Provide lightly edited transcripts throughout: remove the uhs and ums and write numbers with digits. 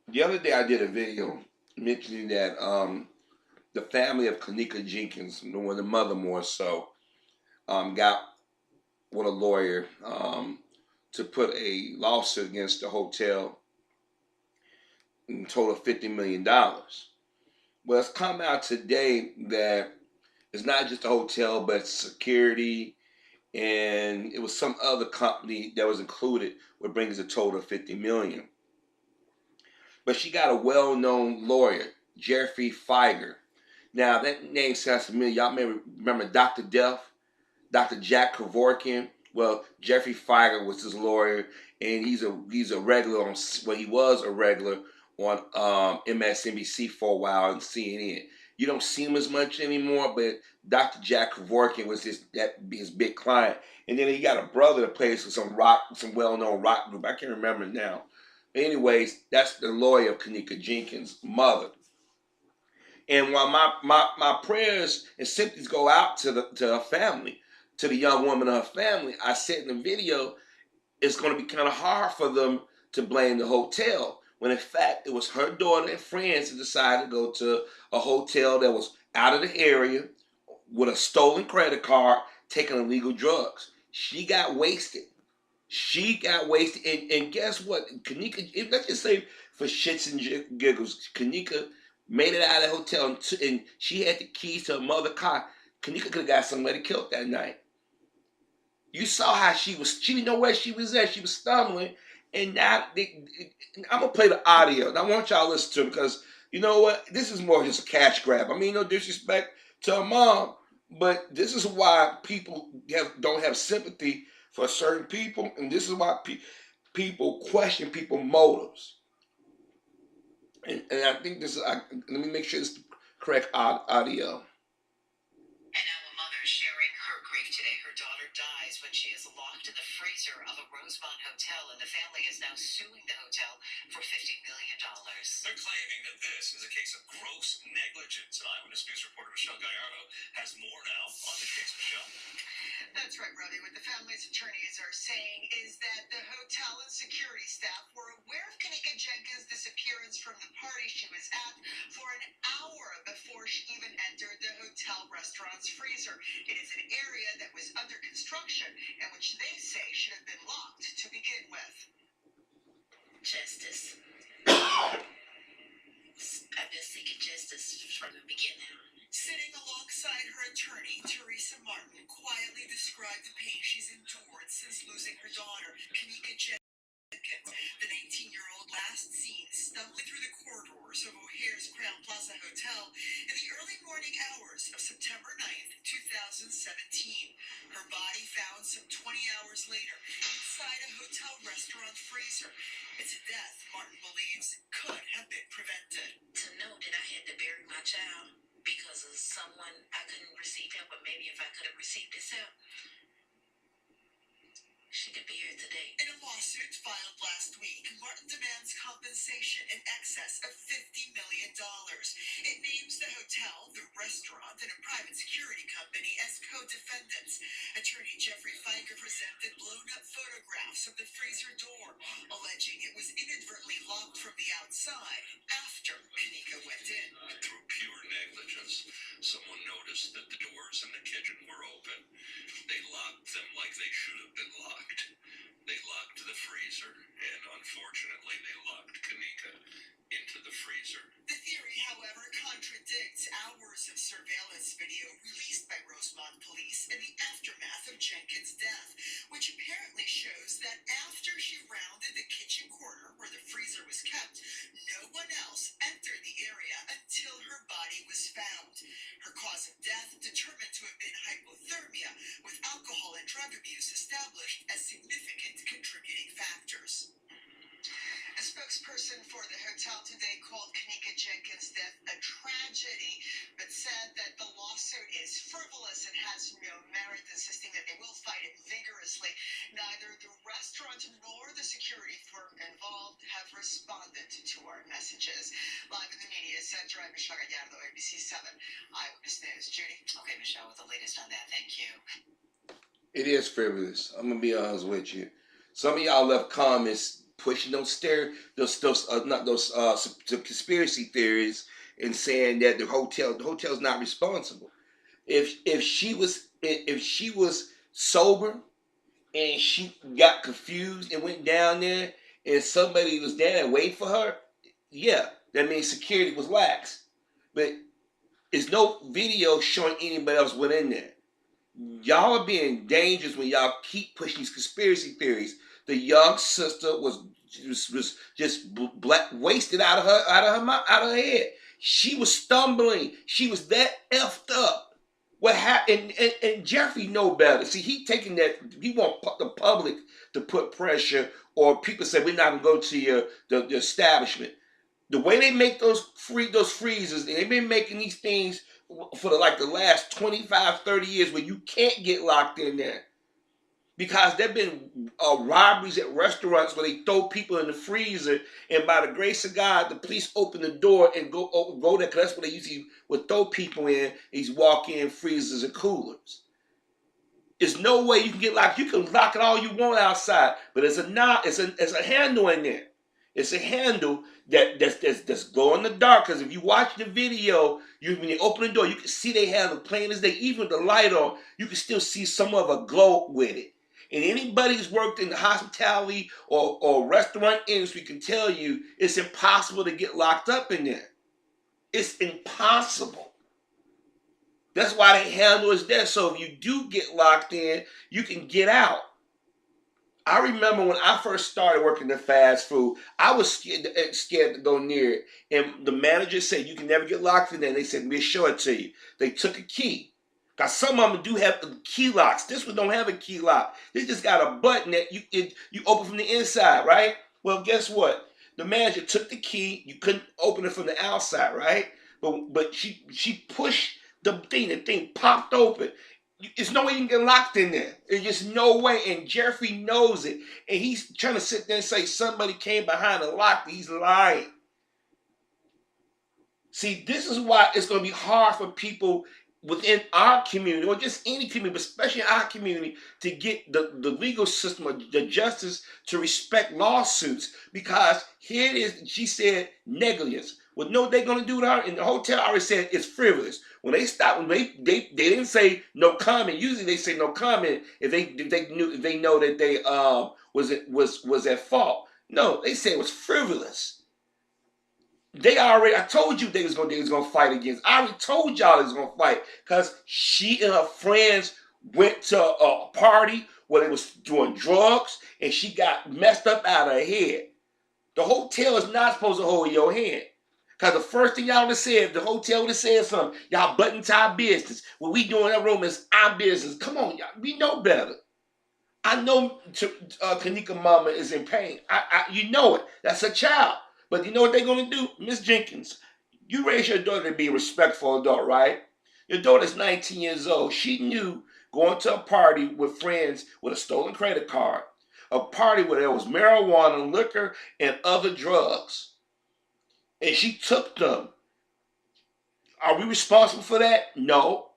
The other day I did a video mentioning that the family of Kanika Jenkins, the mother more so, got with a lawyer to put a lawsuit against the hotel in total of $50 million. Well, it's come out today that it's not just the hotel, but security, and it was some other company that was included, which brings a total of $50 million. But she got a well-known lawyer, Jeffrey Feiger. Now that name sounds familiar. Y'all may remember Dr. Death, Dr. Jack Kevorkian. Well, Jeffrey Feiger was his lawyer, and he's a regular on, well, he was a regular on MSNBC for a while and CNN. You don't see him as much anymore, but Dr. Jack Kevorkian was his big client. And then he got a brother that plays with some well-known rock group. I can't remember now. Anyways, that's the lawyer of Kanika Jenkins' mother. And while my prayers and sympathies go out to her family, to the young woman and her family, I said in the video, it's going to be kind of hard for them to blame the hotel, when in fact it was her daughter and friends that decided to go to a hotel that was out of the area with a stolen credit card, taking illegal drugs. She got wasted. She got wasted, and guess what? Kanika, let's just say for shits and giggles, Kanika made it out of the hotel, and she had the keys to her mother's car. Kanika could have got somebody killed that night. You saw how she didn't know where she was at. She was stumbling, and now I'm gonna play the audio. And I want y'all to listen to it because you know what? This is more just a cash grab. I mean, no disrespect to her mom, but this is why people don't have sympathy for certain people, and this is why people question people's motives. And I think this is. Let me make sure this is the correct audio. And now a mother is sharing her grief today. Her daughter dies when she is locked in the freezer of a Rosemont hotel, and the family is now suing the hotel for $50 million. They're claiming that this is a case of gross negligence. And Eyewitness News reporter Michelle Gallardo has more now on the case. Michelle. That's right, Robbie. What the family's attorneys are saying is that the hotel and security staff were aware of Kanika Jenkins' disappearance from the party she was at for an hour before she even entered the hotel restaurant's freezer. It is an area that was under construction and which they say should have been locked to begin with. Justice. I've been seeking justice from the beginning. Sitting alongside her attorney, Teresa Martin quietly described the pain she's endured since losing her daughter, Kanika Jenkins. The 19-year-old last seen stumbling through the corridors of O'Hare's Crown Plaza Hotel in the early morning hours of September 9th, 2017. Her body found some 20 hours later inside a hotel restaurant freezer. It's a death Martin believes could have been prevented. To know that I had to bury my child because of someone I couldn't receive help, but maybe if I could have received this help, she could be here today. In a lawsuit filed last week, Martin demands compensation in excess of $50 million. It names the hotel, the restaurant, and a private security company as co-defendants. Attorney Jeffrey Feiger presented blown-up photographs of the freezer door, alleging it was inadvertently locked from the outside after Kanika went in. Through pure negligence, someone noticed that the doors in the kitchen were open. They locked them like they should have been locked. They locked the freezer, and unfortunately, they locked Kanika into the freezer. The theory, however, contradicts hours of surveillance video released by Rosemont police in the aftermath of Jenkins' death, which apparently shows that after she rounded the kitchen corner where the freezer was kept, no one else entered the area until her body was found. Her cause of death determined to have been hypothermia, with alcohol and drug abuse established as significant contributing factors. A spokesperson for the hotel today called Kanika Jenkins' death a tragedy, but said that the lawsuit is frivolous and has no merit, insisting that they will fight it vigorously. Neither the restaurant nor the security firm involved have responded to our messages. Live in the media center, I'm Michelle Gallardo, ABC7 Eyewitness News. Judy? Okay, Michelle, with the latest on that, thank you. It is frivolous. I'm going to be honest with you. Some of y'all left comments pushing those conspiracy theories and saying that the hotel's not responsible. If she was sober and she got confused and went down there and somebody was there and waiting for her, yeah, that means security was lax. But there's no video showing anybody else went in there. Y'all are being dangerous when y'all keep pushing these conspiracy theories. The young sister was just black, wasted out of her head. She was stumbling. She was that effed up. What happened? And Jeffrey know better. See, he taking that. He want the public to put pressure, or people say we're not gonna go to the establishment. The way they make those freezers, and they've been making these things for the last 25, 30 years where you can't get locked in there. Because there have been robberies at restaurants where they throw people in the freezer, and by the grace of God, the police open the door and go there, because that's what they usually would throw people in, these walk-in freezers and coolers. There's no way you can get locked. You can lock it all you want outside, but it's a handle in there. It's a handle that's glow in the dark. Because if you watch the video, when you open the door, you can see they have the plain as day. Even with the light on, you can still see some of a glow with it. And anybody who's worked in the hospitality or restaurant industry can tell you it's impossible to get locked up in there. It's impossible. That's why the handle is there. So if you do get locked in, you can get out. I remember when I first started working in fast food, I was scared to go near it. And the manager said, you can never get locked in there. And they said, we'll show it to you. They took a key. Because some of them do have key locks. This one don't have a key lock. They just got a button that you open from the inside, right? Well, guess what? The manager took the key. You couldn't open it from the outside, right? But she pushed the thing popped open. There's no way you can get locked in there. There's just no way. And Jeffrey knows it. And he's trying to sit there and say somebody came behind the lock. He's lying. See, this is why it's going to be hard for people within our community, or just any community, but especially our community, to get the legal system or the justice to respect lawsuits. Because here it is, she said negligence. Well, know what they're going to do to her? And the hotel already said it's frivolous. When they stopped, when they didn't say no comment. Usually they say no comment if they know that they was at fault. No, they said it was frivolous. I told you they was gonna fight against. I already told y'all they was gonna fight, because she and her friends went to a party where they was doing drugs, and she got messed up out of her head. The hotel is not supposed to hold your hand. Because the first thing y'all would have said, if the hotel would have said something, y'all button to our business. What we do in that room is our business. Come on, y'all. We know better. I know Kanika mama is in pain. You know it. That's a child. But you know what they're going to do? Miss Jenkins, you raise your daughter to be a respectful adult, right? Your daughter's 19 years old. She knew going to a party with friends with a stolen credit card, a party where there was marijuana, liquor, and other drugs, and she took them. Are we responsible for that? No.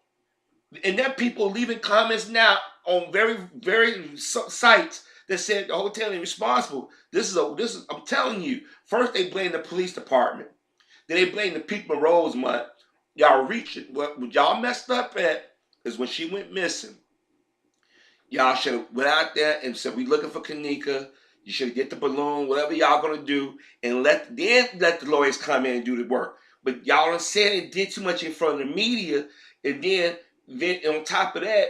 And there are people leaving comments now on very, very sites that said the hotel ain't responsible. This is I'm telling you. First they blame the police department. Then they blame the people in Rosemont. Y'all reaching. What y'all messed up at is when she went missing. Y'all should have went out there and said, we looking for Kanika. You should get the balloon, whatever y'all gonna do, and let the lawyers come in and do the work. But y'all done said and did too much in front of the media, and then on top of that,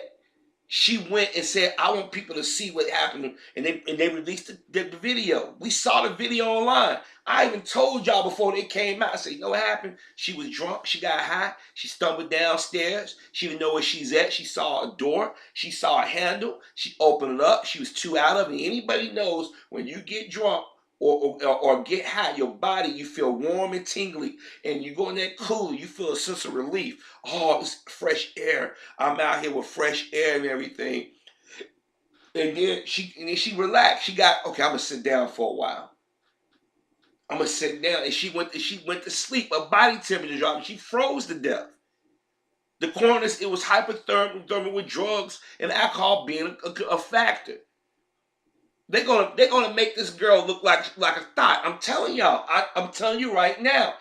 she went and said, I want people to see what happened. And they released the video. We saw the video online. I even told y'all before they came out. I said, you know what happened? She was drunk. She got high. She stumbled downstairs. She didn't know where she's at. She saw a door. She saw a handle. She opened it up. She was too out of it. Anybody knows when you get drunk or get high, your body, you feel warm and tingly, and you go in that cooler, you feel a sense of relief. Oh, it's fresh air. I'm out here with fresh air and everything. And then she relaxed. She got, okay, I'm gonna sit down for a while. I'm gonna sit down. And she went to sleep. Her body temperature dropped, and she froze to death. The coroners, it was hypothermia with drugs and alcohol being a factor. They're gonna make this girl look like a thought. I'm telling y'all. I'm telling you right now.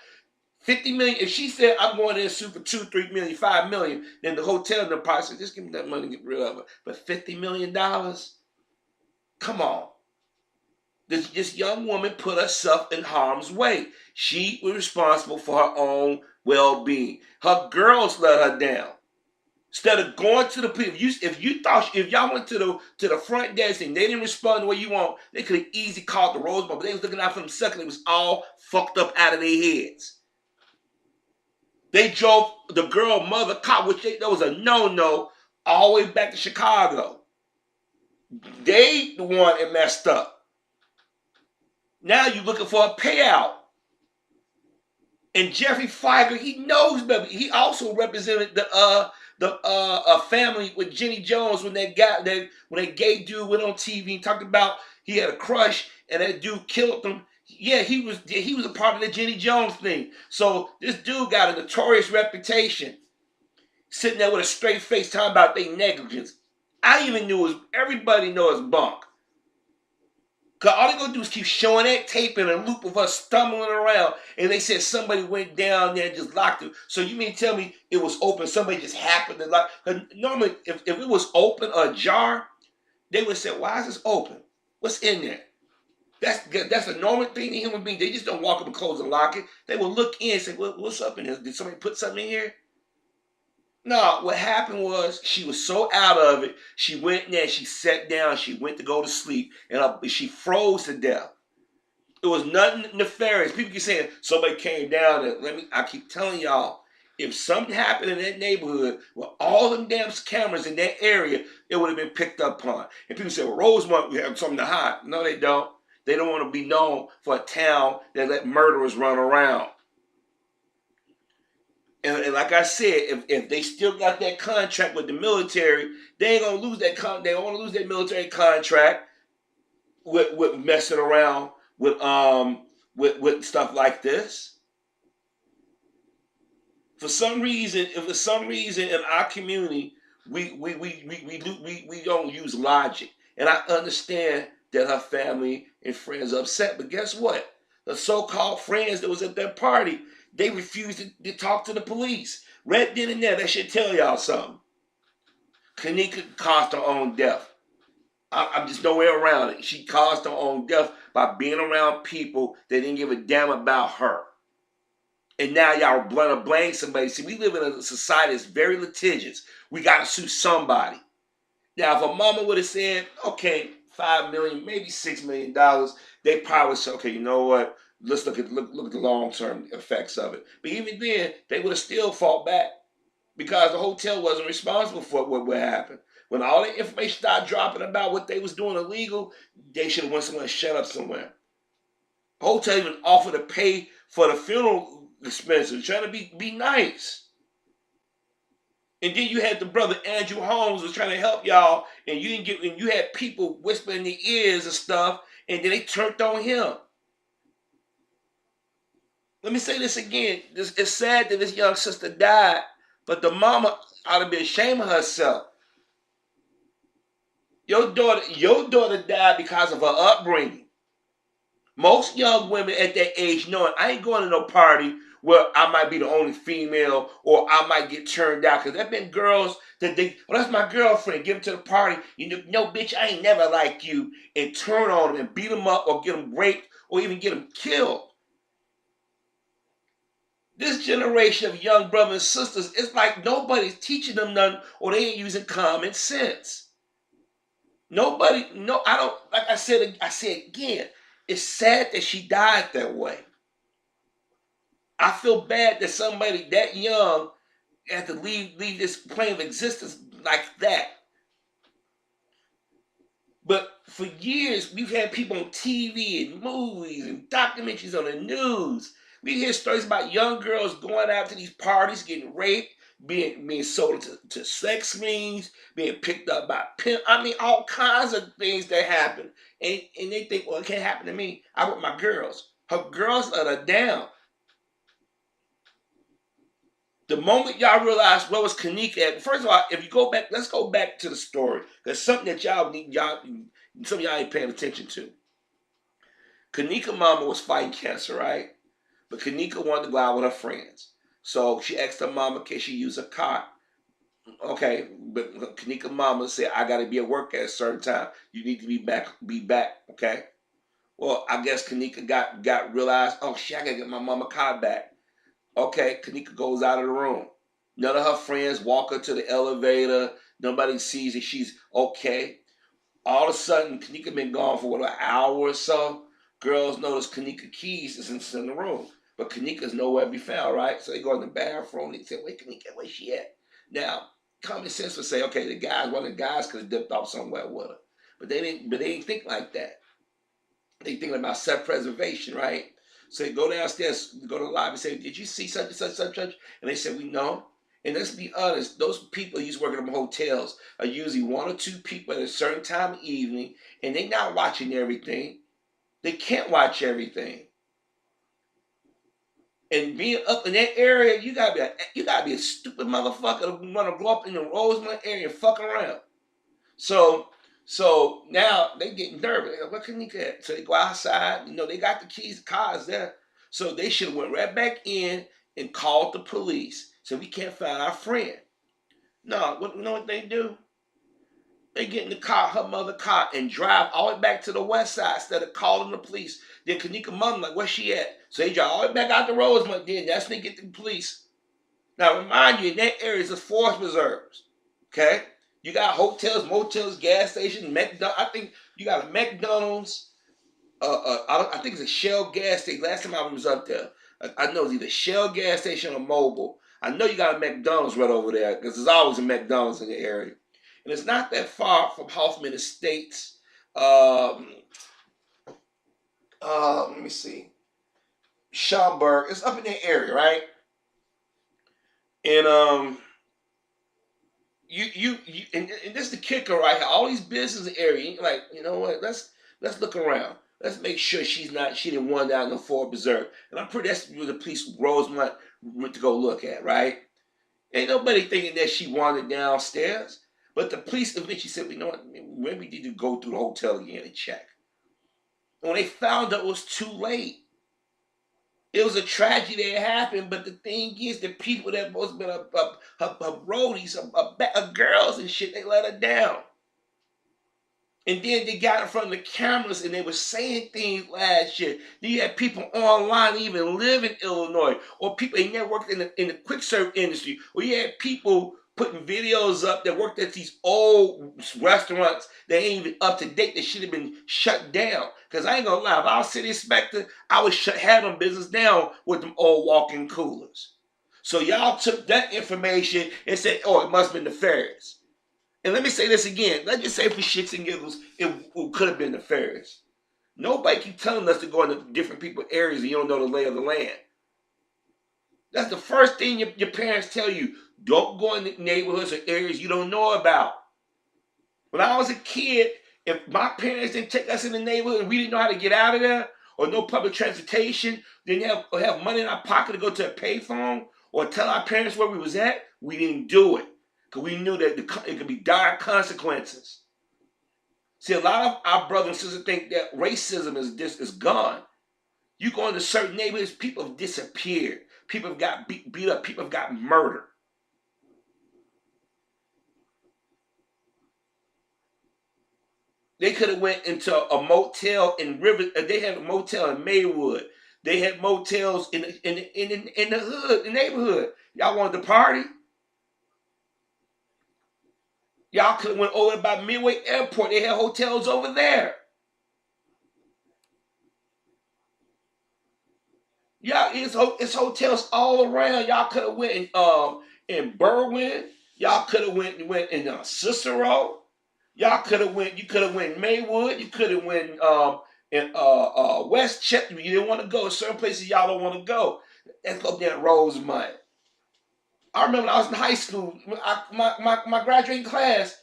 50 million. If she said I'm going to sue for 2, 3 million, 5 million, then the hotel and the probably said, just give me that money and get rid of it. But $50 million, come on. This young woman put herself in harm's way. She was responsible for her own well-being. Her girls let her down. Instead of going to the people, if y'all went to the front desk and they didn't respond the way you want, they could have easily called the Rose Bowl, but they was looking out for themselves and it was all fucked up out of their heads. They drove the girl mother car, that was a no-no, all the way back to Chicago. They the one that messed up. Now you're looking for a payout. And Jeffrey Feiger, he knows better. He also represented the family with Jenny Jones when that gay dude went on TV and talked about he had a crush and that dude killed him. Yeah, he was a part of the Jenny Jones thing. So this dude got a notorious reputation, sitting there with a straight face talking about their negligence. I even knew everybody knows bunk. Cause all they gonna do is keep showing that tape in a loop of us stumbling around, and they said somebody went down there and just locked it. So you mean tell me it was open? Somebody just happened to lock? Cause normally, if it was open or ajar, they would say, "Why is this open? What's in there?" That's a normal thing to human beings. They just don't walk up and close and lock it. They will look in and say, "What's up in here? Did somebody put something in here?" No, what happened was she was so out of it, she went in there, she sat down, she went to go to sleep, and she froze to death. It was nothing nefarious. People keep saying somebody came down and I keep telling y'all, if something happened in that neighborhood with all them damn cameras in that area, it would have been picked up on. And people say, well, Rosemont, we have something to hide. No, they don't. They don't want to be known for a town that let murderers run around. And like I said, if they still got that contract with the military, they ain't gonna lose that they don't want to lose that military contract with messing around with stuff like this. For some reason in our community, we don't use logic. And I understand that her family and friends are upset, but guess what? The so-called friends that was at that party, they refused to talk to the police. Right then and there, that should tell y'all something. Kanika caused her own death. I'm just nowhere around it. She caused her own death by being around people that didn't give a damn about her. And now y'all want to blame somebody. See, we live in a society that's very litigious. We got to sue somebody. Now, if a mama would have said, okay, $5 million, maybe $6 million, they probably would say, okay, you know what? Let's look at the long-term effects of it. But even then, they would have still fought back because the hotel wasn't responsible for what happened. When all the information started dropping about what they was doing illegal, they should have went somewhere and shut up somewhere. The hotel even offered to pay for the funeral expenses, trying to be nice. And then you had the brother Andrew Holmes was trying to help y'all, and you had people whispering in the ears and stuff, and then they turned on him. Let me say this again. It's sad that this young sister died, but the mama ought to be ashamed of herself. Your daughter died because of her upbringing. Most young women at that age knowing I ain't going to no party where I might be the only female or I might get turned out. Because there have been girls that that's my girlfriend, give them to the party. You know, no, bitch, I ain't never like you. And turn on them and beat them up or get them raped or even get them killed. This generation of young brothers and sisters, it's like nobody's teaching them nothing or they ain't using common sense. I don't, like I said again, it's sad that she died that way. I feel bad that somebody that young had to leave this plane of existence like that. But for years, we've had people on TV and movies and documentaries on the news. We hear stories about young girls going out to these parties, getting raped, being sold to sex swings, being picked up by pimp. I mean, all kinds of things that happen. And they think, well, it can't happen to me. I with my girls. Her girls let her down. The moment y'all realize where was Kanika at, first of all, if you go back, let's go back to the story. There's something that y'all some of y'all ain't paying attention to. Kanika mama was fighting cancer, right? But Kanika wanted to go out with her friends. So she asked her mama, can she use a car? Okay, but Kanika mama said, I gotta be at work at a certain time. You need to be back, okay? Well, I guess Kanika got realized, oh shit, I gotta get my mama car back. Okay, Kanika goes out of the room. None of her friends walk her to the elevator. Nobody sees that she's okay. All of a sudden, Kanika been gone for an hour or so. Girls notice Kanika keys is in the room, but Kanika's nowhere to be found, right? So they go in the bathroom. They say, "Wait, Kanika, where's she at?" Now, common sense would say, "Okay, one of the guys could have dipped off somewhere with her," but they didn't. But they didn't think like that. They thinking about self-preservation, right? So they go downstairs, go to the lobby, and say, "Did you see such and such, such and such?" And they said, "We know." And let's be honest, those people who used to work in them hotels are usually one or two people at a certain time of evening, and they're not watching everything. They can't watch everything. And being up in that area, you gotta be a stupid motherfucker to want to go up in the Rosemont area and fuck around. So now they get nervous. What can you get? So they go outside. They got the keys, the cars there. So they should have went right back in and called the police. So we can't find our friend. No, you know what they do? They get in the car, her mother car, and drive all the way back to the west side instead of calling the police. Then Kanika mom like, where's she at? So they drive all the way back out the Rosemont. Then that's when they get the police. Now remind you, in that area is forest reserves. Okay? You got hotels, motels, gas stations, McDonald's. I think you got a McDonald's. I think it's a Shell gas station. Last time I was up there, I know it's either Shell gas station or Mobile. I know you got a McDonald's right over there because there's always a McDonald's in the area. And it's not that far from Hoffman Estates. Let me see. Schaumburg. It's up in that area, right? And you and this is the kicker right here. All these business areas, like, you know what? Let's look around. Let's make sure she didn't wander down the Fort Reserve. And I'm pretty that's what the police Rosemont went to go look at, right? Ain't nobody thinking that she wandered downstairs. But the police eventually said, you know what, maybe we need to go through the hotel again and check. And when they found out, it was too late. It was a tragedy that happened, but the thing is, the people that supposed to be her roadies, her girls and shit, they let her down. And then they got in front of the cameras and they were saying things last year. Then you had people online that even live in Illinois, or people that never worked in the quick serve industry, or you had people putting videos up that worked at these old restaurants that ain't even up to date, that should have been shut down. Because I ain't gonna lie, if I was city inspector, I would have them business down with them old walk-in coolers. So y'all took that information and said, oh, it must have been nefarious. And let me say this again. Let's just say for shits and giggles, it could have been nefarious. Nobody keep telling us to go into different people's areas and you don't know the lay of the land. That's the first thing your parents tell you. Don't go in neighborhoods or areas you don't know about. When I was a kid, if my parents didn't take us in the neighborhood and we didn't know how to get out of there, or no public transportation, didn't have money in our pocket to go to a payphone, or tell our parents where we was at, we didn't do it. Because we knew that it could be dire consequences. See, a lot of our brothers and sisters think that racism is gone. You go into certain neighborhoods, people have disappeared. People have got beat up. People have got murdered. They could have went into a motel in River. They had a motel in Maywood. They had motels in the hood, the neighborhood. Y'all wanted to party? Y'all could have went over by Midway Airport. They had hotels over there. Y'all, it's hotels all around. Y'all could have went in Berwyn. Y'all could have went in Cicero. Y'all could have went. You could have went in Maywood. You could have went in West Chetwood. You didn't want to go. Certain places y'all don't want to go. Let's go there in Rosemont. I remember when I was in high school. My graduating class.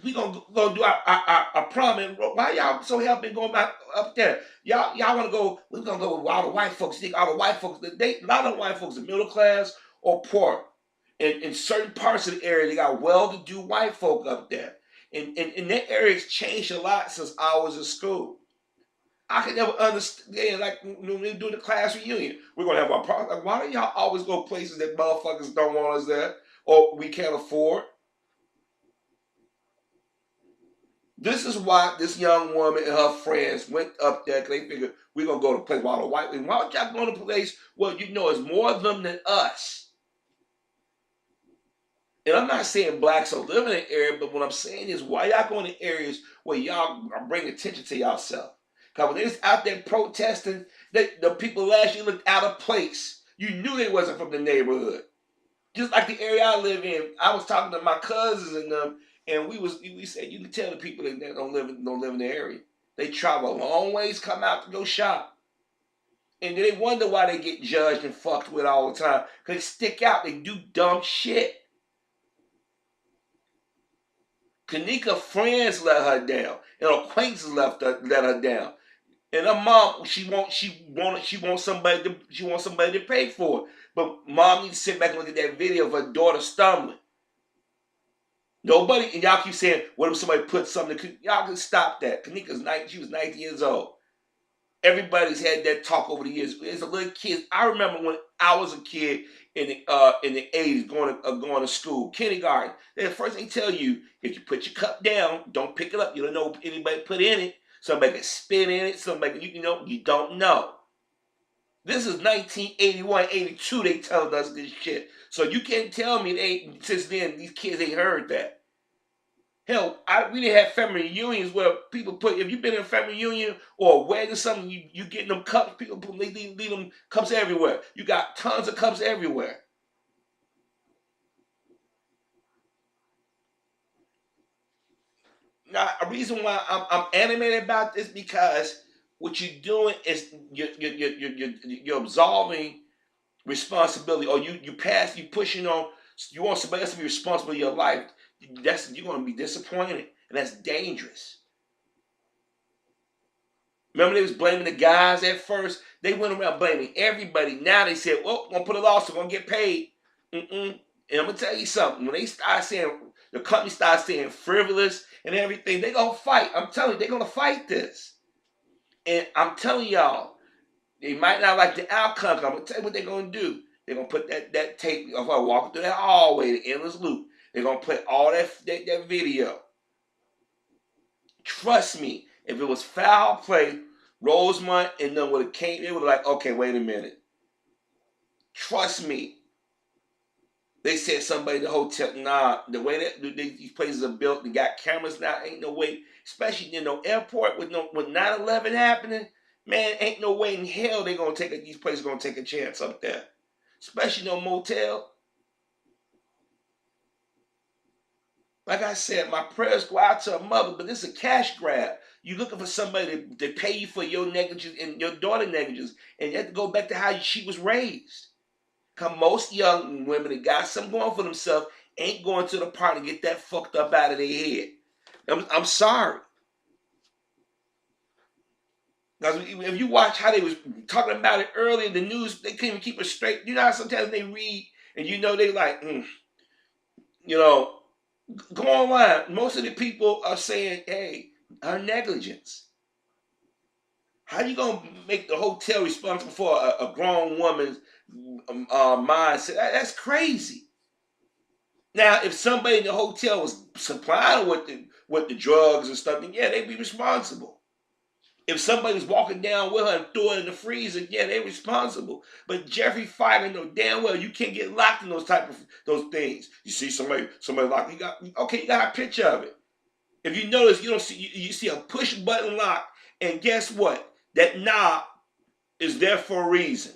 We gonna do our prom. And why y'all so helping going back up there? Y'all want to go? We're gonna go with all the white folks. Think all the white folks. A lot of white folks are middle class or poor. In certain parts of the area, they got well-to-do white folk up there. And that area's changed a lot since I was in school. I could never understand, like when we do the class reunion, we're gonna have our problem. Like, why do y'all always go places that motherfuckers don't want us there or we can't afford? This is why this young woman and her friends went up there because they figured we're gonna go to a place where all the white people. Why would y'all go to a place where you know it's more of them than us? And I'm not saying blacks don't live in an area, but what I'm saying is why y'all going to areas where y'all are bringing attention to yourself? Because when they was out there protesting, the people last year looked out of place. You knew they wasn't from the neighborhood. Just like the area I live in, I was talking to my cousins and them, and we said you can tell the people that don't live in the area. They travel a long ways, come out to go shop, and they wonder why they get judged and fucked with all the time. Cause they stick out, they do dumb shit. Kanika friends let her down, and acquaintances let her down. And her mom, she wants somebody to pay for it. But mom needs to sit back and look at that video of her daughter stumbling. Nobody, and y'all keep saying, what if somebody put something? Y'all can stop that. Kanika's 19, she was 19 years old. Everybody's had that talk over the years. As a little kid, I remember when I was a kid in the 80s going to school, kindergarten. The first thing they tell you, if you put your cup down, don't pick it up. You don't know anybody put in it. Somebody can spit in it. Somebody you don't know. This is 1981, 82. They telling us this shit. So you can't tell me since then these kids ain't heard that. Hell, we didn't have family reunions where people put, if you've been in a family reunion or a wedding or something, you getting them cups, people leave them cups everywhere. You got tons of cups everywhere. Now, a reason why I'm animated about this because what you're doing is you're absolving responsibility, or you pushing on, you want somebody else to be responsible for your life. You're going to be disappointed, and that's dangerous. Remember, they was blaming the guys at first. They went around blaming everybody. Now they said, "Well, we're gonna put a lawsuit, we're gonna get paid." Mm-mm. And I'm gonna tell you something. When they start saying, the company starts saying frivolous and everything, they gonna fight. I'm telling you, they're gonna fight this. And I'm telling y'all, they might not like the outcome. I'm gonna tell you what they're gonna do. They're gonna put that tape of her walking through that hallway, the endless loop. They're gonna play all that video. Trust me, if it was foul play, Rosemont and them would have came. They would have like, okay, wait a minute. Trust me. They said somebody in the hotel. Nah, the way that these places are built, they got cameras now. Ain't no way, especially in no airport with 9/11 happening. Man, ain't no way in hell they gonna these places gonna take a chance up there, especially no motel. Like I said, my prayers go out to her mother, but this is a cash grab. You looking for somebody to pay you for your negligence and your daughter negligence, and you have to go back to how she was raised. Cause most young women that got something going for themselves ain't going to the party to get that fucked up out of their head. I'm sorry. Because if you watch how they was talking about it earlier in the news, they couldn't even keep it straight. You know how sometimes they read and they like, you know, go online. Most of the people are saying, hey, her negligence. How you gonna make the hotel responsible for a grown woman's mindset? That's crazy. Now, if somebody in the hotel was supplying with the drugs and stuff, then yeah, they'd be responsible. If somebody was walking down with her and threw it in the freezer, yeah, they're responsible. But Jeffrey Feiler know damn well you can't get locked in those things. You see somebody locked, you got a picture of it. If you notice, you see a push button lock, and guess what? That knob is there for a reason.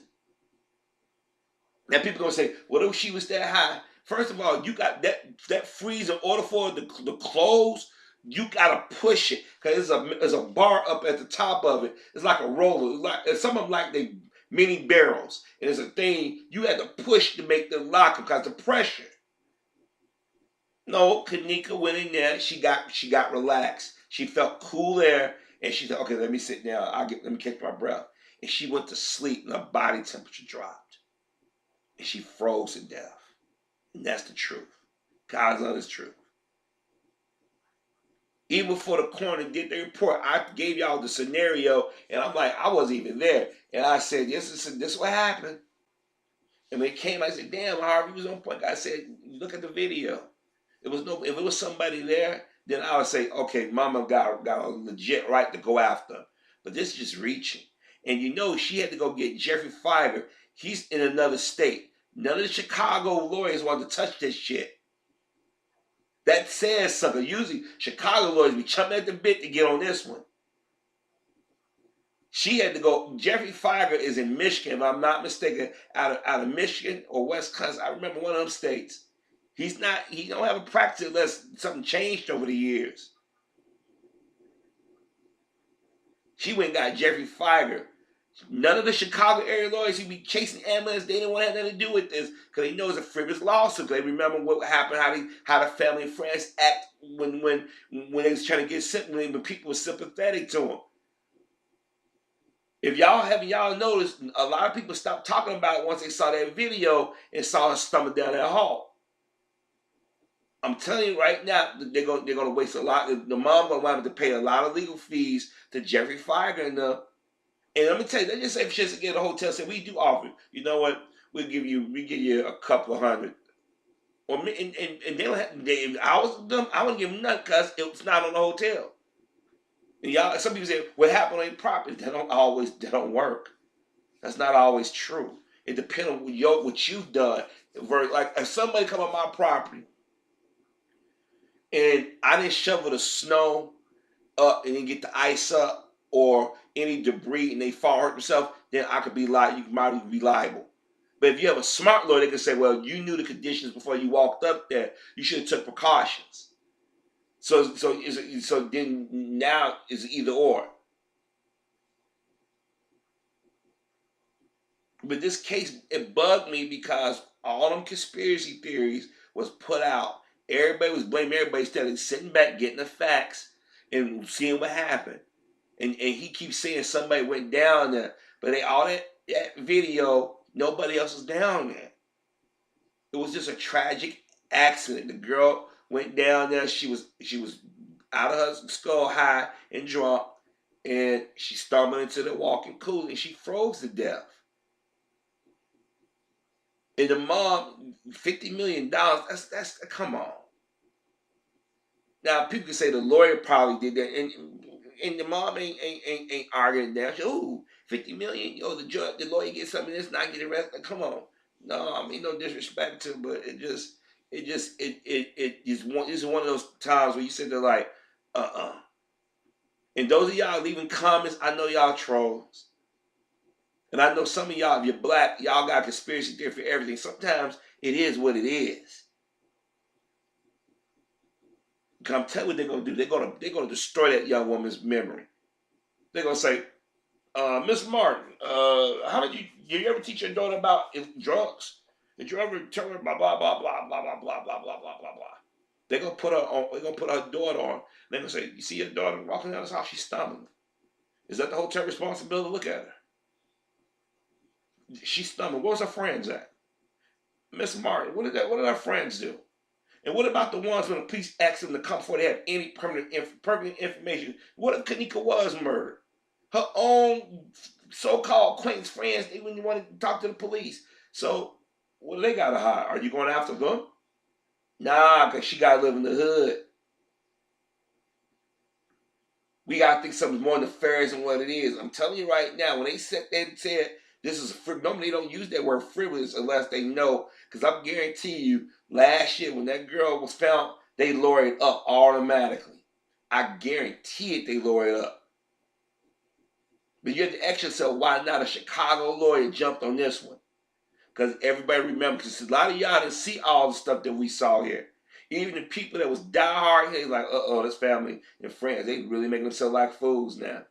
Now people gonna say, what if she was that high? First of all, you got that freezer. In order for the close, you gotta push it because there's a bar up at the top of it. It's like a roller. Some of them like they mini barrels, and it's a thing you had to push to make the lock because the pressure. No, Kanika went in there. She got relaxed. She felt cool air, and she said, "Okay, let me sit down. Let me catch my breath." And she went to sleep, and her body temperature dropped, and she froze to death. And that's the truth. God's honest truth. Even before the coroner did the report, I gave y'all the scenario, and I'm like, I wasn't even there. And I said, this is what happened. And when it came, I said, damn, Harvey was on point. I said, look at the video. If it was somebody there, then I would say, okay, mama got a legit right to go after him. But this is just reaching. And you know, she had to go get Jeffrey Feiger. He's in another state. None of the Chicago lawyers wanted to touch this shit. That says something. Usually, Chicago lawyers be chomping at the bit to get on this one. She had to go. Jeffrey Feiger is in Michigan, if I'm not mistaken, out of Michigan or Wisconsin. I remember one of them states. He don't have a practice unless something changed over the years. She went and got Jeffrey Feiger. None of the Chicago area lawyers who be chasing ambulance, they didn't want to have nothing to do with this because they know it's a frivolous lawsuit. They remember what happened, how the family and friends act when they was trying to get sympathy, when people were sympathetic to them. If y'all noticed, a lot of people stopped talking about it once they saw that video and saw her stomach down that hall. I'm telling you right now, they're gonna waste a lot. The mom gonna wind up to pay a lot of legal fees to Jeffrey Feiger and them. And let me tell you, they just say if she has to get a hotel, say we do offer. You know what? We give you a couple of $100. Or and they don't have. I wouldn't give them nothing because it's not on the hotel. And y'all, some people say what happened on their property. That don't work. That's not always true. It depends on what you've done. Like if somebody come on my property and I didn't shovel the snow up and then get the ice up or any debris and they fall hurt themselves, then I could be liable. You might even be liable. But if you have a smart lawyer, they can say, well, you knew the conditions before you walked up there. You should have took precautions. So then now it's either or. But this case, it bugged me because all them conspiracy theories was put out. Everybody was blaming everybody instead of sitting back, getting the facts, and seeing what happened. And he keeps saying somebody went down there. But all that video, nobody else was down there. It was just a tragic accident. The girl went down there. She was out of her skull high and drunk. And she stumbled into the walking pool and she froze to death. And the mom, $50 million, that's come on. Now people can say the lawyer probably did that, and the mom ain't arguing down. She, ooh, $50 million, the lawyer gets something that's not getting arrested. Come on. No, I mean no disrespect to, but it is one of those times where you sit there like, And those of y'all leaving comments, I know y'all trolls. And I know some of y'all, if you're black, y'all got conspiracy theory for everything. Sometimes it is what it is. I'm telling you what they're going to do. They're going to destroy that young woman's memory. They're going to say, Miss Martin, did you ever teach your daughter about drugs? Did you ever tell her blah, blah, blah, blah, blah, blah, blah, blah, blah, blah, blah, blah. They're going to put her daughter on. They're going to say, you see your daughter walking down this house, she's stumbling. Is that the hotel responsibility to look at her? She's stumbling. Where's her friends at? Miss Martin, what did her friends do? And what about the ones when the police asked them to come before they have any permanent information? What if Kanika was murdered? Her own so-called acquaintance friends, they wouldn't want to talk to the police. So what do they got to hide? Are you going after them? Nah, because she got to live in the hood. We got to think something's more nefarious than what it is. I'm telling you right now, when they sat there and said, this is normally they don't use that word frivolous unless they know. Because I guarantee you, last year when that girl was found, they lowered it up automatically. I guarantee it, they lowered it up. But you have to ask yourself, why not a Chicago lawyer jumped on this one? Because everybody remembers. Because a lot of y'all didn't see all the stuff that we saw here. Even the people that was diehard, they like, this family and friends, they really making themselves like fools now.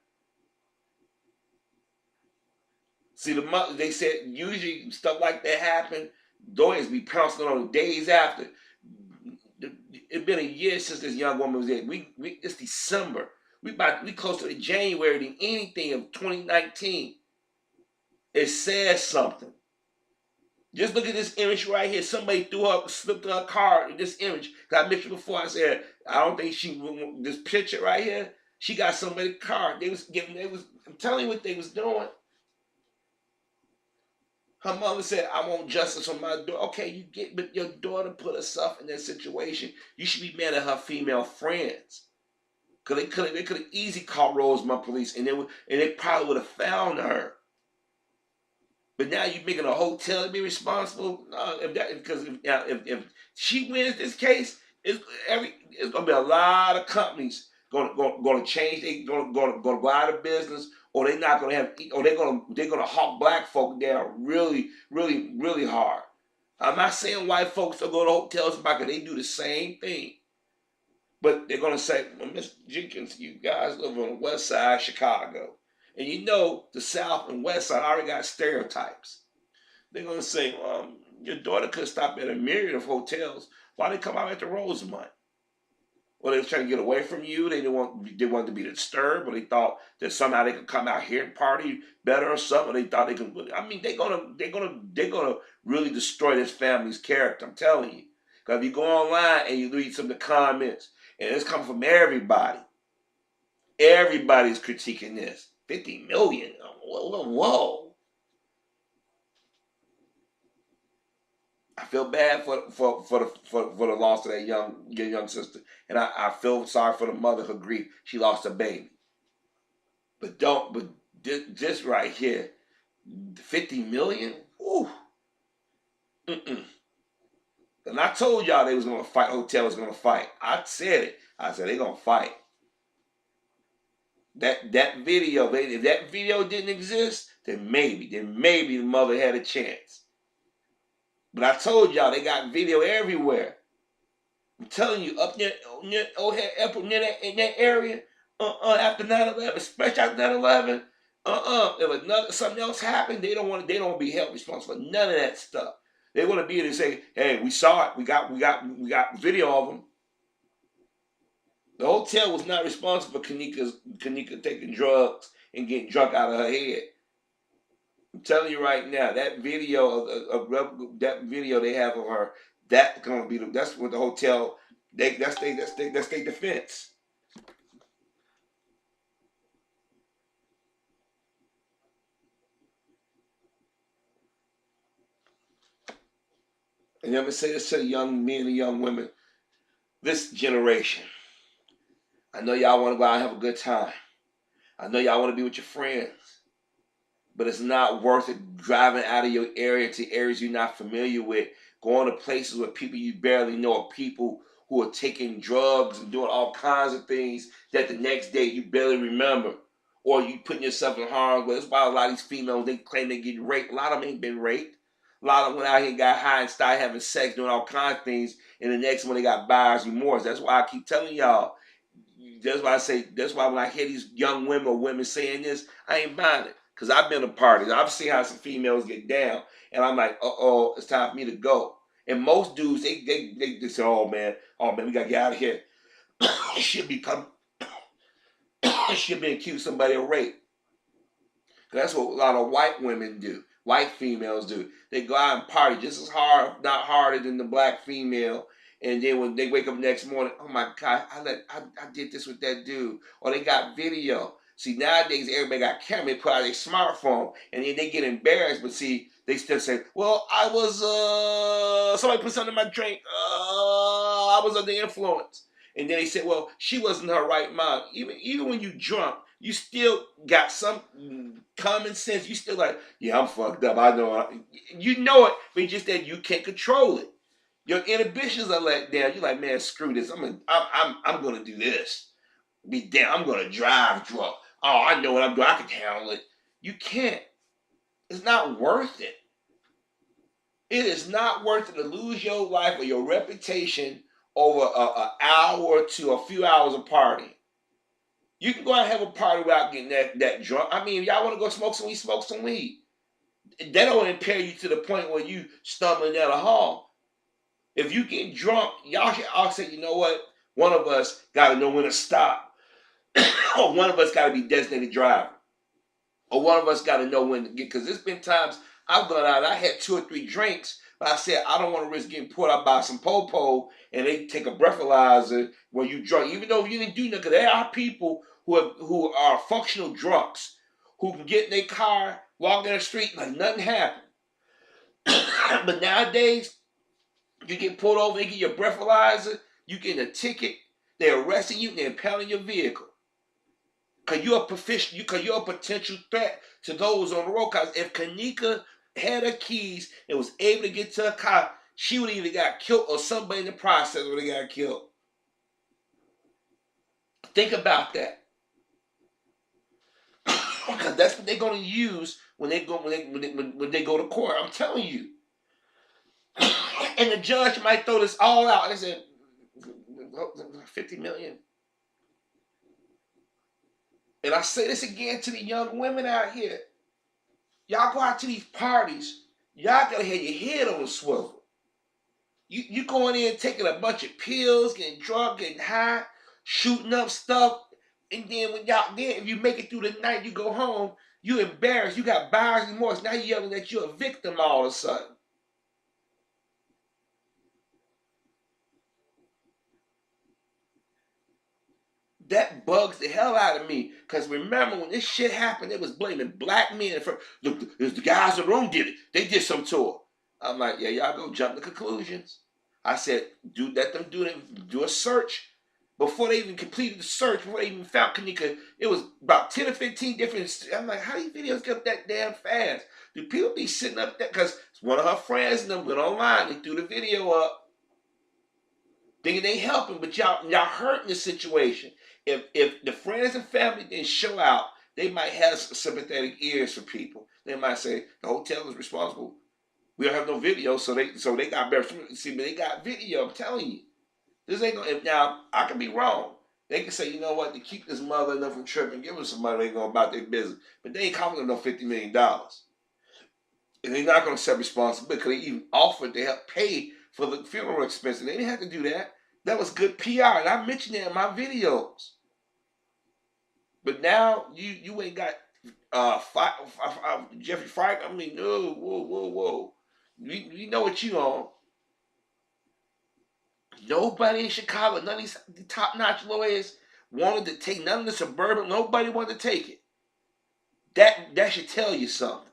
See, they said usually stuff like that happen, lawyers be pouncing on the days after. It's been a year since this young woman was there. It's December. We close to the January than anything of 2019. It says something. Just look at this image right here. Somebody slipped her card in this image. Cause I mentioned before, I said, I don't think this picture right here, she got somebody's card. I'm telling you what they was doing. Her mother said, I want justice for my daughter. Okay, but your daughter put herself in that situation. You should be mad at her female friends. Cause they could have easily called Rosemont police and they probably would have found her. But now you're making a hotel to be responsible. If she wins this case, it's gonna be a lot of companies gonna change. Gonna go out of business, or they're not gonna have, or they're gonna hawk black folk down really hard. I'm not saying white folks don't go to hotels because they do the same thing. But they're gonna say, well, Miss Jenkins, you guys live on the west side of Chicago. And you know the South and West Side already got stereotypes. They're going to say, your daughter could stop at a myriad of hotels. Why they come out at the Rosemont? Well, they were trying to get away from you. They wanted to be disturbed, or they thought that somehow they could come out here and party better or something. Or they thought they could. I mean, they're gonna really destroy this family's character. I'm telling you. Because if you go online and you read some of the comments, and it's coming from everybody. Everybody's critiquing this. 50 million. Whoa. I feel bad for the loss of that young sister. And I feel sorry for the mother, her grief. She lost a baby. But this right here, 50 million? Ooh. And I told y'all they was gonna fight, hotel was gonna fight. I said it. I said they gonna fight. That video, if that video didn't exist, then maybe the mother had a chance. But I told y'all they got video everywhere. I'm telling you, up near O'Hare Airport, in that area, after 9/11, especially after 9/11, if something else happened, they don't want to be held responsible for none of that stuff. They want to be able to say, hey, we saw it, we got video of them. The hotel was not responsible for Kanika taking drugs and getting drunk out of her head. I'm telling you right now, that video they have of her, that's what the hotel that's their defense. And I'm gonna say this to the young men and young women, this generation. I know y'all want to go out and have a good time. I know y'all want to be with your friends. But it's not worth it driving out of your area to areas you're not familiar with, going to places with people you barely know, or people who are taking drugs and doing all kinds of things that the next day you barely remember. Or you putting yourself in harm's way. That's why a lot of these females, they claim they get raped. A lot of them ain't been raped. A lot of them went out here and got high and started having sex, doing all kinds of things, and the next one they got buyer's remorse. That's why I keep telling y'all. That's why when I hear these young women or women saying this, I ain't buying it. Because I've been to parties. I've seen how some females get down. And I'm like, it's time for me to go. And most dudes, they say, oh man, we got to get out of here. She'll be accused somebody of rape. That's what a lot of white women do. White females do. They go out and party just as hard, if not harder than the black female. And then when they wake up next morning, oh my God, I did this with that dude. Or they got video. See, nowadays everybody got camera, they put out their smartphone, and then they get embarrassed. But see, they still say, well, I was, somebody put something in my drink. I was under the influence. And then they said, well, she wasn't her right mind. Even when you drunk, you still got some common sense. You still like, yeah, I'm fucked up. I know. You know it, but it's just that you can't control it. Your inhibitions are let down. You're like, man, screw this. I'm gonna do this. Be damn. I'm gonna drive drunk. Oh, I know what I'm doing. I can handle it. You can't. It's not worth it. It is not worth it to lose your life or your reputation over an hour to a few hours of partying. You can go out and have a party without getting that drunk. I mean, if y'all want to go smoke some weed. That don't impair you to the point where you stumbling down a hall. If you get drunk, y'all should all say, you know what? One of us got to know when to stop. Or one of us got to be designated driver. Or one of us got to know when to get, because there's been times I was going out. I had 2 or 3 drinks, but I said I don't want to risk getting pulled out by some popo and they take a breathalyzer when you drunk. Even though you didn't do nothing, there are people who are functional drunks who can get in their car, walk in the street like nothing happened. But nowadays, you get pulled over, they get your breathalyzer, you get a ticket, they're arresting you, and they're impounding your vehicle. Cause you're a potential threat to those on the road. Cause if Kanika had her keys and was able to get to a car, she would either got killed or somebody in the process would have got killed. Think about that. Because that's what they're gonna use when they go to court. I'm telling you. And the judge might throw this all out. They said 50 million. And I say this again to the young women out here. Y'all go out to these parties. Y'all gotta have your head on a swivel. You going in taking a bunch of pills, getting drunk, getting high, shooting up stuff, and then if you make it through the night, you go home, you embarrassed, you got buyer's remorse. Now you're yelling that you're a victim all of a sudden. That bugs the hell out of me. Because remember, when this shit happened, it was blaming black men. Look, the guys in the room did it. They did something to her. I'm like, yeah, y'all go jump to conclusions. I said, let them do a search. Before they even completed the search, before they even found Kanika, it was about 10 or 15 different. I'm like, how these videos get up that damn fast? Do people be sitting up there? Because one of her friends and them went online, they threw the video up. Thinking they helping, but y'all hurting the situation. If the friends and family didn't show out, they might have sympathetic ears for people. They might say the hotel is responsible. We don't have no video, so they got better. See, but they got video. I'm telling you, this ain't gonna. Now I can be wrong. They can say, you know what, to keep this mother enough from tripping, give them some money. They go about their business, but they ain't costing them no $50 million, and they're not gonna accept responsibility because they even offered to help pay for the funeral expenses. They didn't have to do that. That was good PR, and I mentioned that in my videos. But now you ain't got Jeffrey Frank. I mean, no, whoa. You know what you on. Nobody in Chicago, none of these top-notch lawyers wanted to take none of the suburban. Nobody wanted to take it. That should tell you something.